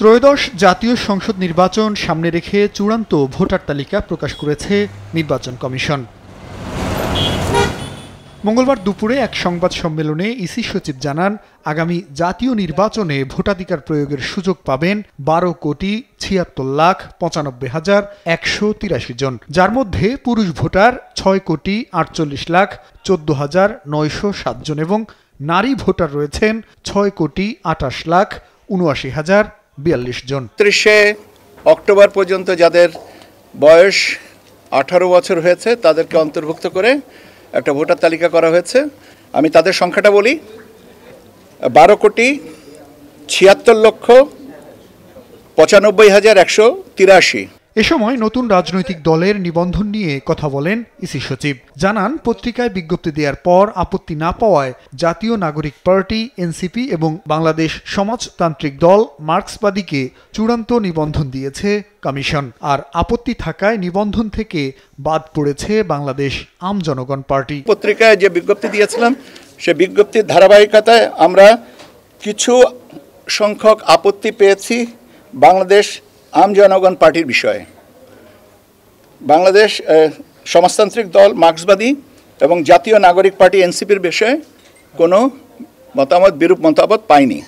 ত্রয়োদশ জাতীয় সংসদ নির্বাচন সামনে রেখে চূড়ান্ত ভোটার তালিকা প্রকাশ করেছে নির্বাচন কমিশন। মঙ্গলবার দুপুরে এক সংবাদ সম্মেলনে ইসি সচিব জানান, আগামী জাতীয় নির্বাচনে ভোটাধিকার প্রয়োগের সুযোগ পাবেন 12,95,183 জন, যার মধ্যে পুরুষ ভোটার 6,48,14,907 জন এবং নারী ভোটার রয়েছেন 6,28,79,042 জন। 30 অক্টোবর পর্যন্ত যাদের বয়স 18 বছর হয়েছে তাদেরকে অন্তর্ভুক্ত করে একটা ভোটার তালিকা করা হয়েছে। আমি তাদের সংখ্যাটা বলি, 12,76,95,183। এ সময় নতুন রাজনৈতিক দলের নিবন্ধন নিয়ে কথা বলেন ইসি সচিব। জানান, পত্রিকায় বিজ্ঞপ্তি দেওয়ার পর আপত্তি না পাওয়ায় জাতীয় নাগরিক পার্টি এনসিপি এবং বাংলাদেশ সমাজতান্ত্রিক দল মার্ক্সবাদীকে চূড়ান্ত নিবন্ধন দিয়েছে কমিশন। আর আপত্তি থাকায় নিবন্ধন থেকে বাদ পড়েছে বাংলাদেশ আম জনগণ পার্টি। পত্রিকায় যে বিজ্ঞপ্তি দিয়েছিলাম সে বিজ্ঞপ্তির ধারাবাহিকতায় আমরা কিছু সংখ্যক আপত্তি পেয়েছি বাংলাদেশ আম জনগণ পার্টির বিষয়ে। বাংলাদেশ সমাজতান্ত্রিক দল মার্ক্সবাদী এবং জাতীয় নাগরিক পার্টি এনসিপির বিষয়ে কোনো বিরূপ মতামত পাইনি।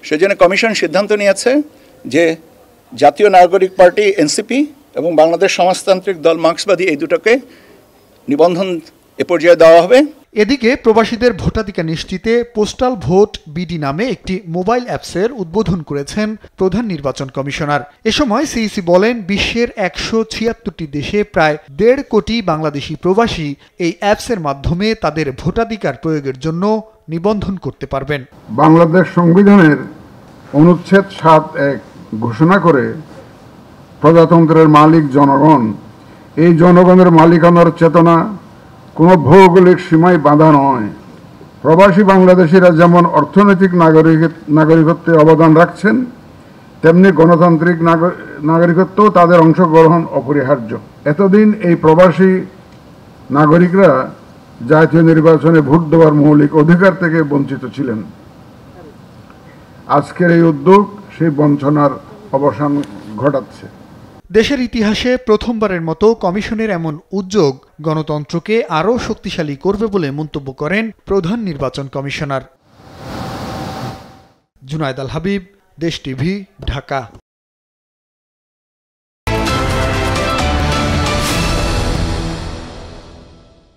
সেজন্য কমিশন সিদ্ধান্ত নিয়েছে যে জাতীয় নাগরিক পার্টি এনসিপি এবং বাংলাদেশ সমাজতান্ত্রিক দল মার্ক্সবাদী এই দুটোকে নিবন্ধন এ পর্যায়ে দেওয়া হবে। এদিকে প্রবাসীদের ভোটাধিকার নিশ্চিতে পোস্টাল ভোট বিডি নামে একটি মোবাইল অ্যাপসের উদ্বোধন করেছেন প্রধান নির্বাচন কমিশনার। এ সময় সিইসি বলেন, বিশ্বের 176টি দেশে প্রায় 1.5 কোটি বাংলাদেশি প্রবাসী এই অ্যাপসের মাধ্যমে তাদের ভোটাধিকার প্রয়োগের জন্য নিবন্ধন করতে পারবেন। বাংলাদেশ সংবিধানের অনুচ্ছেদ 7(1) ঘোষণা করে প্রজাতন্ত্রের মালিক জনগণ। এই জনগণের মালিকানার চেতনা কোনো ভৌগোলিক সীমায় বাঁধা নয়। প্রবাসী বাংলাদেশিরা যেমন অর্থনৈতিক নাগরিকত্বে অবদান রাখছেন, তেমনি গণতান্ত্রিক নাগরিকত্বও তাদের অংশগ্রহণ অপরিহার্য। এতদিন এই প্রবাসী নাগরিকরা জাতীয় নির্বাচনে ভোট দেওয়ার মৌলিক অধিকার থেকে বঞ্চিত ছিলেন। আজকের এই উদ্যোগ সেই বঞ্চনার অবসান ঘটাচ্ছে। দেশের ইতিহাসে প্রথমবারের মতো কমিশনের এমন উদ্যোগ গণতন্ত্রকে আরও শক্তিশালী করবে বলে মন্তব্য করেন প্রধান নির্বাচন কমিশনার। জুনায়েদ আল হাবিব, দেশ টিভি, ঢাকা।